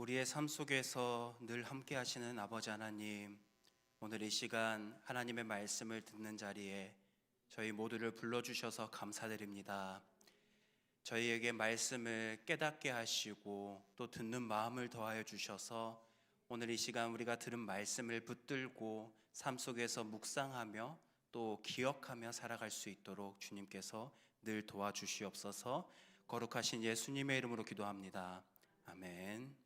우리의 삶 속에서 늘 함께 하시는 아버지 하나님, 오늘 이 시간 하나님의 말씀을 듣는 자리에 저희 모두를 불러주셔서 감사드립니다. 저희에게 말씀을 깨닫게 하시고 또 듣는 마음을 더하여 주셔서 오늘 이 시간 우리가 들은 말씀을 붙들고 삶 속에서 묵상하며 또 기억하며 살아갈 수 있도록 주님께서 늘 도와주시옵소서. 거룩하신 예수님의 이름으로 기도합니다. 아멘.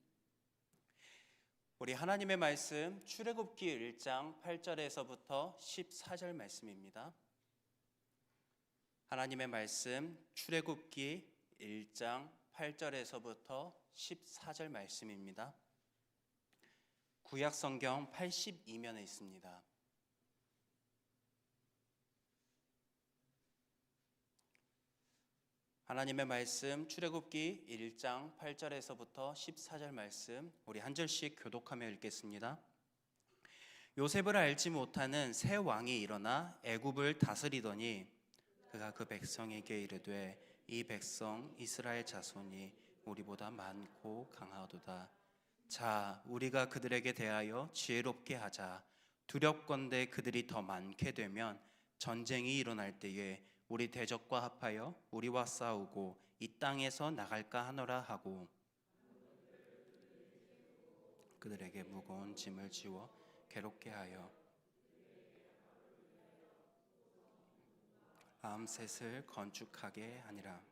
우리 하나님의 말씀 출애굽기 1장 8절에서부터 14절 말씀입니다. 하나님의 말씀 출애굽기 1장 8절에서부터 14절 말씀입니다. 구약 성경 82면에 있습니다. 하나님의 말씀 출애굽기 1장 8절에서부터 14절 말씀 우리 한 절씩 교독하며 읽겠습니다. 요셉을 알지 못하는 새 왕이 일어나 애굽을 다스리더니 그가 그 백성에게 이르되 이 백성 이스라엘 자손이 우리보다 많고 강하도다. 자, 우리가 그들에게 대하여 지혜롭게 하자. 두렵건대 그들이 더 많게 되면 전쟁이 일어날 때에 우리 대적과 합하여 우리와 싸우고 이 땅에서 나갈까 하노라 하고 그들에게 무거운 짐을 지워 괴롭게 하여 암셋을 건축하게 하니라.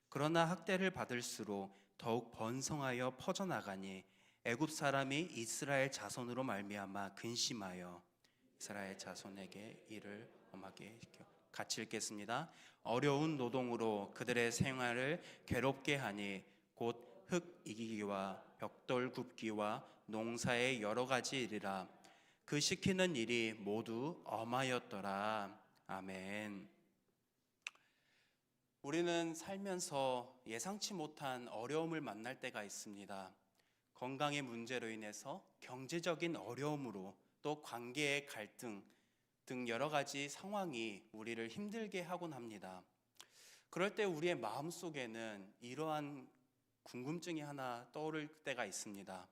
그러나 학대를 받을수록 더욱 번성하여 퍼져나가니 애굽 사람이 이스라엘 자손으로 말미암아 근심하여 이스라엘 자손에게 이를 엄하게 시켜 같이 읽겠습니다. 어려운 노동으로 그들의 생활을 괴롭게 하니 곧 흙 이기기와 벽돌 굽기와 농사의 여러 가지 일이라. 그 시키는 일이 모두 엄하였더라. 아멘. 우리는 살면서 예상치 못한 어려움을 만날 때가 있습니다. 건강의 문제로 인해서 경제적인 어려움으로 또 관계의 갈등 등 여러 가지 상황이 우리를 힘들게 하곤 합니다. 그럴 때 우리의 마음속에는 이러한 궁금증이 하나 떠오를 때가 있습니다.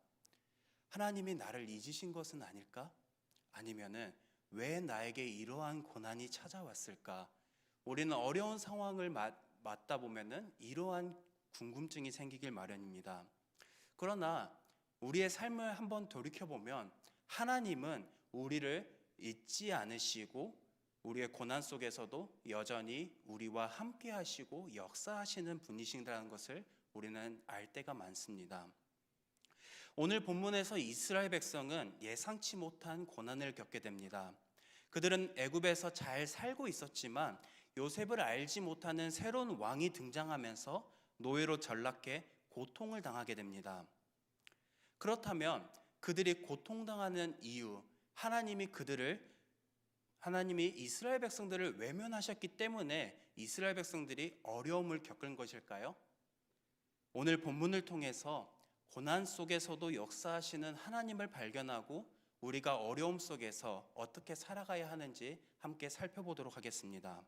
하나님이 나를 잊으신 것은 아닐까? 아니면은 왜 나에게 이러한 고난이 찾아왔을까? 우리는 어려운 상황을 맞다 보면은 이러한 궁금증이 생기길 마련입니다. 그러나 우리의 삶을 한번 돌이켜보면 하나님은 우리를 잊지 않으시고 우리의 고난 속에서도 여전히 우리와 함께 하시고 역사하시는 분이시라는 것을 우리는 알 때가 많습니다. 오늘 본문에서 이스라엘 백성은 예상치 못한 고난을 겪게 됩니다. 그들은 애굽에서 잘 살고 있었지만 요셉을 알지 못하는 새로운 왕이 등장하면서 노예로 전락해 고통을 당하게 됩니다. 그렇다면 그들이 고통당하는 이유, 하나님이 이스라엘 백성들을 외면하셨기 때문에 이스라엘 백성들이 어려움을 겪은 것일까요? 오늘 본문을 통해서 고난 속에서도 역사하시는 하나님을 발견하고 우리가 어려움 속에서 어떻게 살아가야 하는지 함께 살펴보도록 하겠습니다.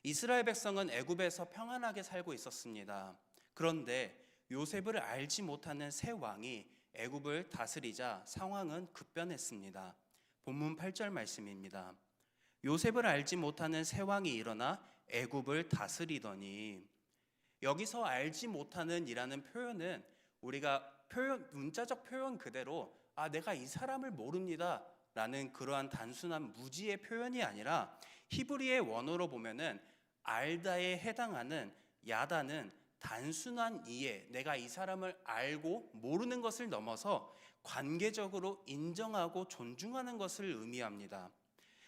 이스라엘 백성은 애굽에서 평안하게 살고 있었습니다. 그런데 요셉을 알지 못하는 새 왕이 애굽을 다스리자 상황은 급변했습니다. 본문 8절 말씀입니다. 요셉을 알지 못하는 새 왕이 일어나 애굽을 다스리더니, 여기서 알지 못하는 이라는 표현은 우리가 문자적 표현 그대로 내가 이 사람을 모릅니다 라는 그러한 단순한 무지의 표현이 아니라 히브리의 원어로 보면은 알다에 해당하는 야다는 단순한 이해, 내가 이 사람을 알고 모르는 것을 넘어서 관계적으로 인정하고 존중하는 것을 의미합니다.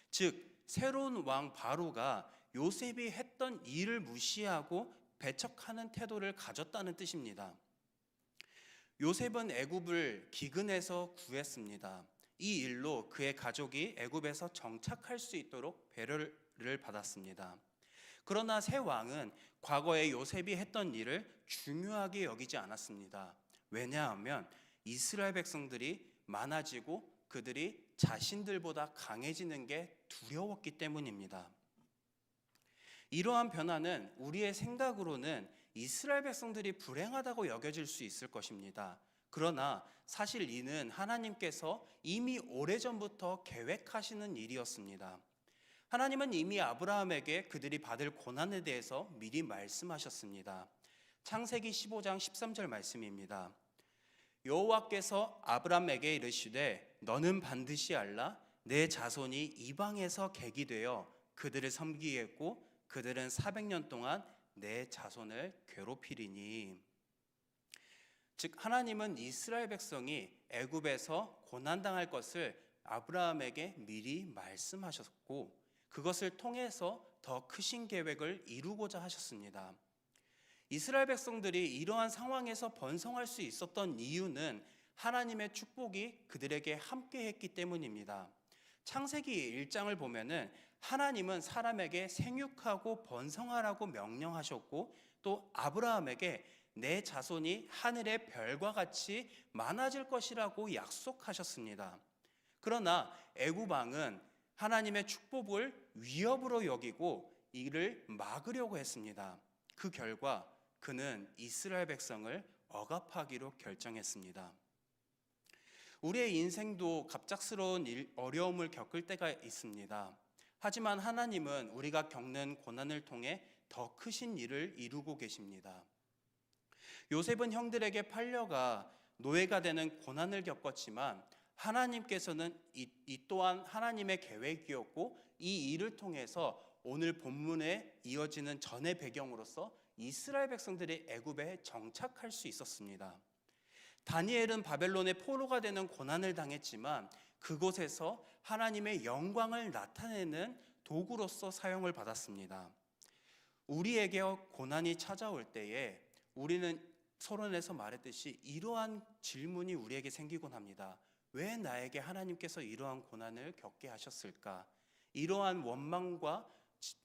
즉 새로운 왕 바로가 요셉이 했던 일을 무시하고 배척하는 태도를 가졌다는 뜻입니다. 요셉은 애굽을 기근에서 구했습니다. 이 일로 그의 가족이 애굽에서 정착할 수 있도록 배려를 받았습니다. 그러나 새 왕은 과거에 요셉이 했던 일을 중요하게 여기지 않았습니다. 왜냐하면 이스라엘 백성들이 많아지고 그들이 자신들보다 강해지는 게 두려웠기 때문입니다. 이러한 변화는 우리의 생각으로는 이스라엘 백성들이 불행하다고 여겨질 수 있을 것입니다. 그러나 사실 이는 하나님께서 이미 오래전부터 계획하시는 일이었습니다. 하나님은 이미 아브라함에게 그들이 받을 고난에 대해서 미리 말씀하셨습니다. 창세기 15장 13절 말씀입니다. 여호와께서 아브라함에게 이르시되 너는 반드시 알라 내 자손이 이방에서 객이 되어 그들을 섬기겠고 그들은 400년 동안 내 자손을 괴롭히리니. 즉 하나님은 이스라엘 백성이 애굽에서 고난당할 것을 아브라함에게 미리 말씀하셨고 그것을 통해서 더 크신 계획을 이루고자 하셨습니다. 이스라엘 백성들이 이러한 상황에서 번성할 수 있었던 이유는 하나님의 축복이 그들에게 함께했기 때문입니다. 창세기 1장을 보면은 하나님은 사람에게 생육하고 번성하라고 명령하셨고 또 아브라함에게 내 자손이 하늘의 별과 같이 많아질 것이라고 약속하셨습니다. 그러나 애굽 왕은 하나님의 축복을 위협으로 여기고 이를 막으려고 했습니다. 그 결과 그는 이스라엘 백성을 억압하기로 결정했습니다. 우리의 인생도 갑작스러운 어려움을 겪을 때가 있습니다. 하지만 하나님은 우리가 겪는 고난을 통해 더 크신 일을 이루고 계십니다. 요셉은 형들에게 팔려가 노예가 되는 고난을 겪었지만 하나님께서는 이 또한 하나님의 계획이었고 이 일을 통해서 오늘 본문에 이어지는 전의 배경으로서 이스라엘 백성들이 애굽에 정착할 수 있었습니다. 다니엘은 바벨론의 포로가 되는 고난을 당했지만 그곳에서 하나님의 영광을 나타내는 도구로서 사용을 받았습니다. 우리에게 고난이 찾아올 때에 우리는 서론에서 말했듯이 이러한 질문이 우리에게 생기곤 합니다. 왜 나에게 하나님께서 이러한 고난을 겪게 하셨을까? 이러한 원망과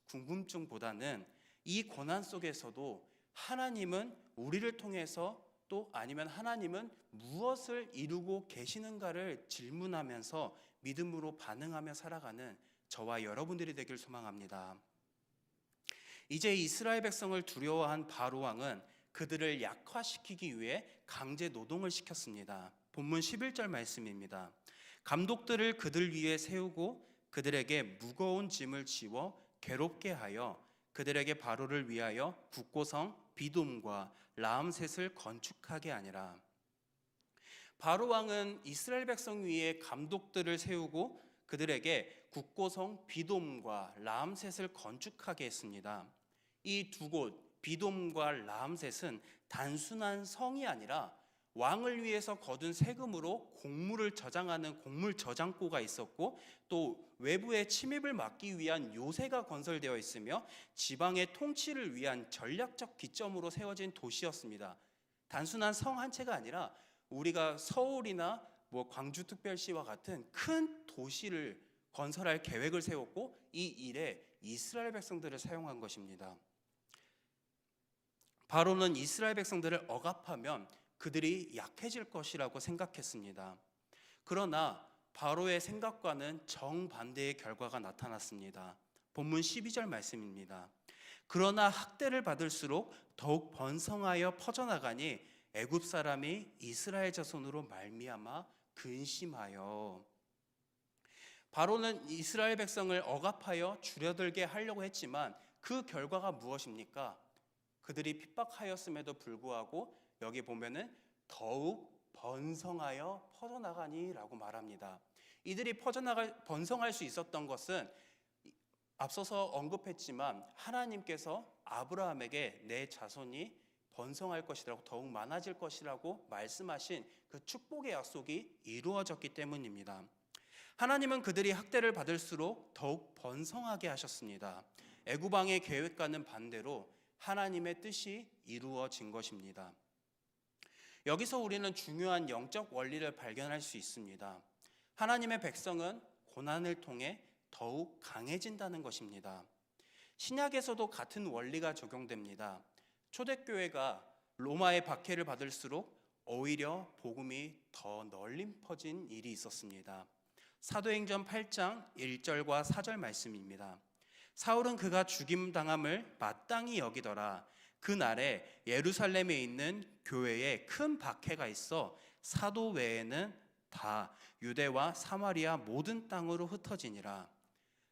궁금증보다는 이 고난 속에서도 하나님은 우리를 통해서 또 아니면 하나님은 무엇을 이루고 계시는가를 질문하면서 믿음으로 반응하며 살아가는 저와 여러분들이 되길 소망합니다. 이제 이스라엘 백성을 두려워한 바로 왕은 그들을 약화시키기 위해 강제 노동을 시켰습니다. 본문 11절 말씀입니다. 감독들을 그들 위에 세우고 그들에게 무거운 짐을 지워 괴롭게 하여 그들에게 바로를 위하여 국고성 비돔과 라암셋을 건축하게 하니라. 바로 왕은 이스라엘 백성 위에 감독들을 세우고 그들에게 국고성 비돔과 라암셋을 건축하게 했습니다. 이 두 곳 비돔과 라암셋은 단순한 성이 아니라 왕을 위해서 거둔 세금으로 곡물을 저장하는 곡물 저장고가 있었고 또 외부의 침입을 막기 위한 요새가 건설되어 있으며 지방의 통치를 위한 전략적 기점으로 세워진 도시였습니다. 단순한 성 한 채가 아니라 우리가 서울이나 광주특별시와 같은 큰 도시를 건설할 계획을 세웠고 이 일에 이스라엘 백성들을 사용한 것입니다. 바로는 이스라엘 백성들을 억압하면 그들이 약해질 것이라고 생각했습니다. 그러나 바로의 생각과는 정반대의 결과가 나타났습니다. 본문 12절 말씀입니다. 그러나 학대를 받을수록 더욱 번성하여 퍼져나가니 애굽 사람이 이스라엘 자손으로 말미암아 근심하여. 바로는 이스라엘 백성을 억압하여 줄여들게 하려고 했지만 그 결과가 무엇입니까? 그들이 핍박하였음에도 불구하고 여기 보면은 더욱 번성하여 퍼져나가니라고 말합니다. 이들이 번성할 수 있었던 것은 앞서서 언급했지만 하나님께서 아브라함에게 내 자손이 번성할 것이라고 더욱 많아질 것이라고 말씀하신 그 축복의 약속이 이루어졌기 때문입니다. 하나님은 그들이 학대를 받을수록 더욱 번성하게 하셨습니다. 애굽 왕의 계획과는 반대로 하나님의 뜻이 이루어진 것입니다. 여기서 우리는 중요한 영적 원리를 발견할 수 있습니다. 하나님의 백성은 고난을 통해 더욱 강해진다는 것입니다. 신약에서도 같은 원리가 적용됩니다. 초대교회가 로마의 박해를 받을수록 오히려 복음이 더 널리 퍼진 일이 있었습니다. 사도행전 8장 1절과 4절 말씀입니다. 사울은 그가 죽임당함을 마땅히 여기더라. 그날에 예루살렘에 있는 교회에 큰 박해가 있어 사도 외에는 다 유대와 사마리아 모든 땅으로 흩어지니라.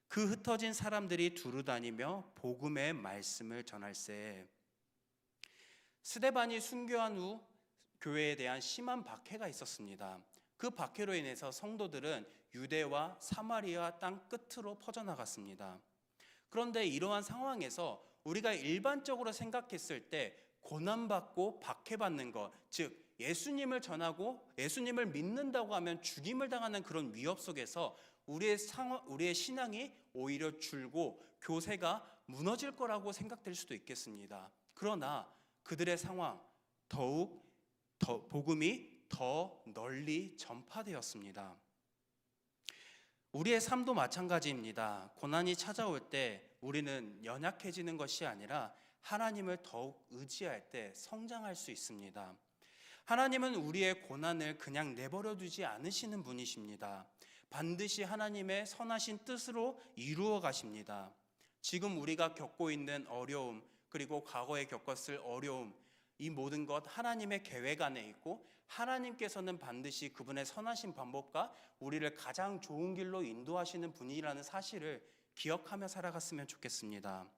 그 흩어진 사람들이 두루 다니며 복음의 말씀을 전할세. 스데반이 순교한 후 교회에 대한 심한 박해가 있었습니다. 그 박해로 인해서 성도들은 유대와 사마리아 땅 끝으로 퍼져나갔습니다. 그런데 이러한 상황에서 우리가 일반적으로 생각했을 때 고난받고 박해받는 것, 즉 예수님을 전하고 예수님을 믿는다고 하면 죽임을 당하는 그런 위협 속에서 우리의 신앙이 오히려 줄고 교세가 무너질 거라고 생각될 수도 있겠습니다. 그러나 그들의 상황, 복음이 더 널리 전파되었습니다. 우리의 삶도 마찬가지입니다. 고난이 찾아올 때 우리는 연약해지는 것이 아니라 하나님을 더욱 의지할 때 성장할 수 있습니다. 하나님은 우리의 고난을 그냥 내버려 두지 않으시는 분이십니다. 반드시 하나님의 선하신 뜻으로 이루어 가십니다. 지금 우리가 겪고 있는 어려움, 그리고 과거에 겪었을 어려움, 이 모든 것 하나님의 계획 안에 있고 하나님께서는 반드시 그분의 선하신 방법과 우리를 가장 좋은 길로 인도하시는 분이라는 사실을 기억하며 살아갔으면 좋겠습니다.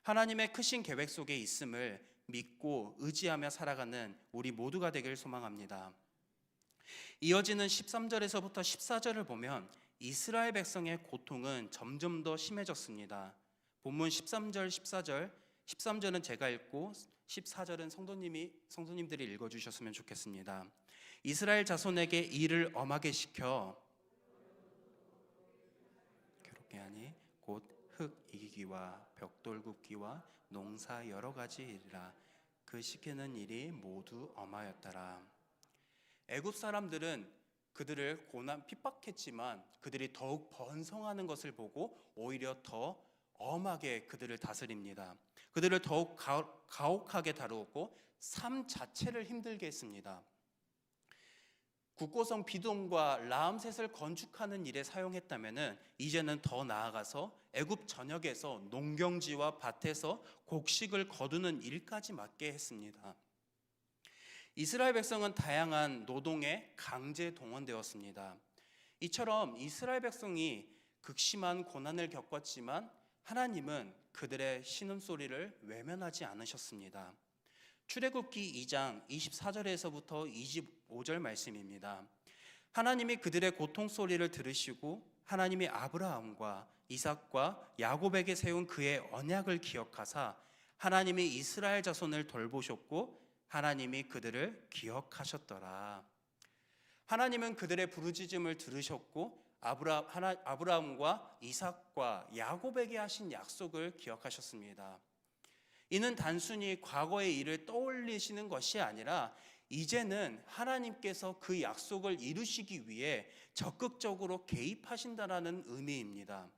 하나님의 크신 계획 속에 있음을 믿고 의지하며 살아가는 우리 모두가 되길 소망합니다. 이어지는 13절에서부터 14절을 보면 이스라엘 백성의 고통은 점점 더 심해졌습니다. 본문 13절, 14절, 13절은 제가 읽고 14절은 성도님들이 읽어주셨으면 좋겠습니다. 이스라엘 자손에게 일을 엄하게 시켜 괴롭게 하니 곧 흙 이기기와 벽돌 굽기와 농사 여러 가지 일이라. 그 시키는 일이 모두 엄하였더라. 애굽 사람들은 그들을 고난 핍박했지만 그들이 더욱 번성하는 것을 보고 오히려 더 엄하게 그들을 다스립니다. 그들을 더욱 가혹하게 다루었고 삶 자체를 힘들게 했습니다. 국고성 비동과 라암셋을 건축하는 일에 사용했다면 이제는 더 나아가서 애굽 전역에서 농경지와 밭에서 곡식을 거두는 일까지 맡게 했습니다. 이스라엘 백성은 다양한 노동에 강제 동원되었습니다. 이처럼 이스라엘 백성이 극심한 고난을 겪었지만 하나님은 그들의 신음소리를 외면하지 않으셨습니다. 출애굽기 2장 24절에서부터 25절 말씀입니다. 하나님이 그들의 고통 소리를 들으시고 하나님이 아브라함과 이삭과 야곱에게 세운 그의 언약을 기억하사 하나님이 이스라엘 자손을 돌보셨고 하나님이 그들을 기억하셨더라. 하나님은 그들의 부르짖음을 들으셨고 아브라함과 이삭과 야곱에게 하신 약속을 기억하셨습니다. 이는 단순히 과거의 일을 떠올리시는 것이 아니라 이제는 하나님께서 그 약속을 이루시기 위해 적극적으로 개입하신다는 의미입니다.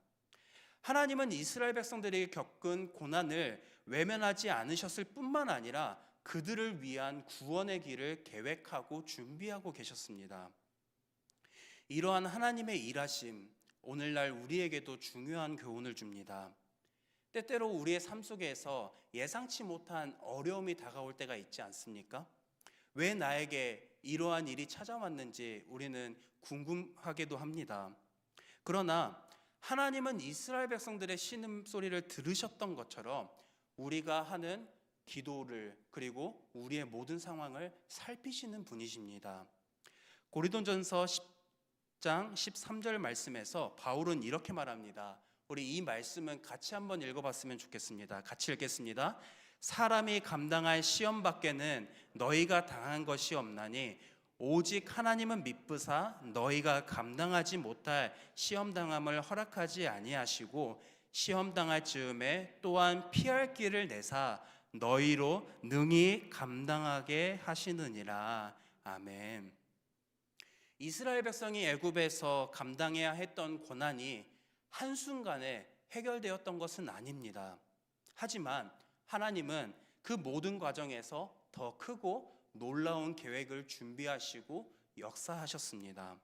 하나님은 이스라엘 백성들이 겪은 고난을 외면하지 않으셨을 뿐만 아니라 그들을 위한 구원의 길을 계획하고 준비하고 계셨습니다. 이러한 하나님의 일하심, 오늘날 우리에게도 중요한 교훈을 줍니다. 때때로 우리의 삶 속에서 예상치 못한 어려움이 다가올 때가 있지 않습니까? 왜 나에게 이러한 일이 찾아왔는지 우리는 궁금하기도 합니다. 그러나 하나님은 이스라엘 백성들의 신음소리를 들으셨던 것처럼 우리가 하는 기도를 그리고 우리의 모든 상황을 살피시는 분이십니다. 고린도전서 10장 13절 말씀에서 바울은 이렇게 말합니다. 우리 이 말씀은 같이 한번 읽어봤으면 좋겠습니다. 같이 읽겠습니다. 사람이 감당할 시험 밖에는 너희가 당한 것이 없나니 오직 하나님은 미쁘사 너희가 감당하지 못할 시험 당함을 허락하지 아니하시고 시험 당할 즈음에 또한 피할 길을 내사 너희로 능히 감당하게 하시느니라. 아멘. 이스라엘 백성이 애굽에서 감당해야 했던 고난이 한순간에 해결되었던 것은 아닙니다. 하지만 하나님은 그 모든 과정에서 더 크고 놀라운 계획을 준비하시고 역사하셨습니다.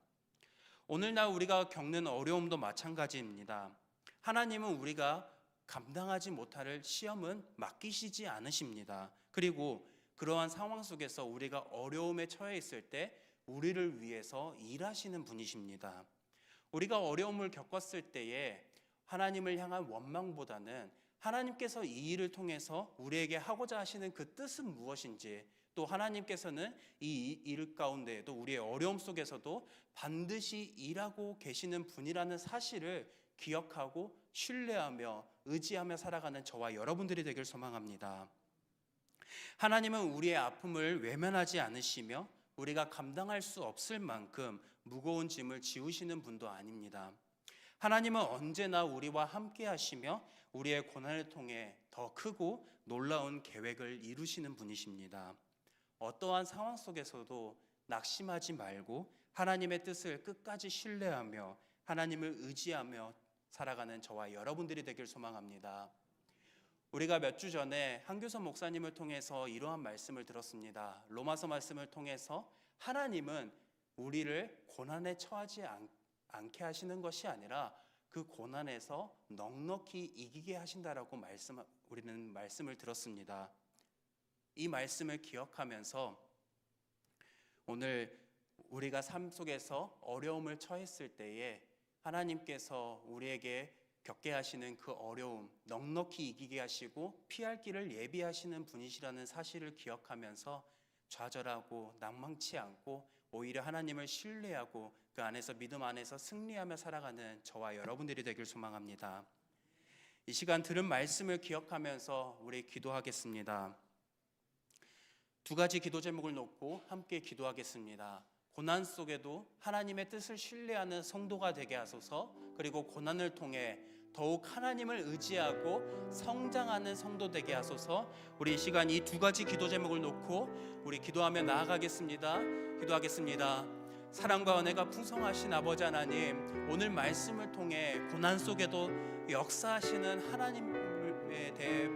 오늘날 우리가 겪는 어려움도 마찬가지입니다. 하나님은 우리가 감당하지 못할 시험은 맡기시지 않으십니다. 그리고 그러한 상황 속에서 우리가 어려움에 처해 있을 때 우리를 위해서 일하시는 분이십니다. 우리가 어려움을 겪었을 때에 하나님을 향한 원망보다는 하나님께서 이 일을 통해서 우리에게 하고자 하시는 그 뜻은 무엇인지, 또 하나님께서는 이 일 가운데에도 우리의 어려움 속에서도 반드시 일하고 계시는 분이라는 사실을 기억하고 신뢰하며 의지하며 살아가는 저와 여러분들이 되길 소망합니다. 하나님은 우리의 아픔을 외면하지 않으시며 우리가 감당할 수 없을 만큼 무거운 짐을 지우시는 분도 아닙니다. 하나님은 언제나 우리와 함께 하시며 우리의 고난을 통해 더 크고 놀라운 계획을 이루시는 분이십니다. 어떠한 상황 속에서도 낙심하지 말고 하나님의 뜻을 끝까지 신뢰하며 하나님을 의지하며 살아가는 저와 여러분들이 되길 소망합니다. 우리가 몇 주 전에 한규선 목사님을 통해서 이러한 말씀을 들었습니다. 로마서 말씀을 통해서 하나님은 우리를 고난에 처하지 않게 하시는 것이 아니라 그 고난에서 넉넉히 이기게 하신다라고 우리는 말씀을 들었습니다. 이 말씀을 기억하면서 오늘 우리가 삶 속에서 어려움을 처했을 때에 하나님께서 우리에게 겪게 하시는 그 어려움 넉넉히 이기게 하시고 피할 길을 예비하시는 분이시라는 사실을 기억하면서 좌절하고 낭망치 않고 오히려 하나님을 신뢰하고 그 안에서 믿음 안에서 승리하며 살아가는 저와 여러분들이 되길 소망합니다. 이 시간 들은 말씀을 기억하면서 우리 기도하겠습니다. 두 가지 기도 제목을 놓고 함께 기도하겠습니다. 고난 속에도 하나님의 뜻을 신뢰하는 성도가 되게 하소서. 그리고 고난을 통해 더욱 하나님을 의지하고 성장하는 성도 되게 하소서. 우리 이 시간 이 두 가지 기도 제목을 놓고 우리 기도하며 나아가겠습니다. 기도하겠습니다. 사랑과 은혜가 풍성하신 아버지 하나님, 오늘 말씀을 통해 고난 속에도 역사하시는 하나님에 대해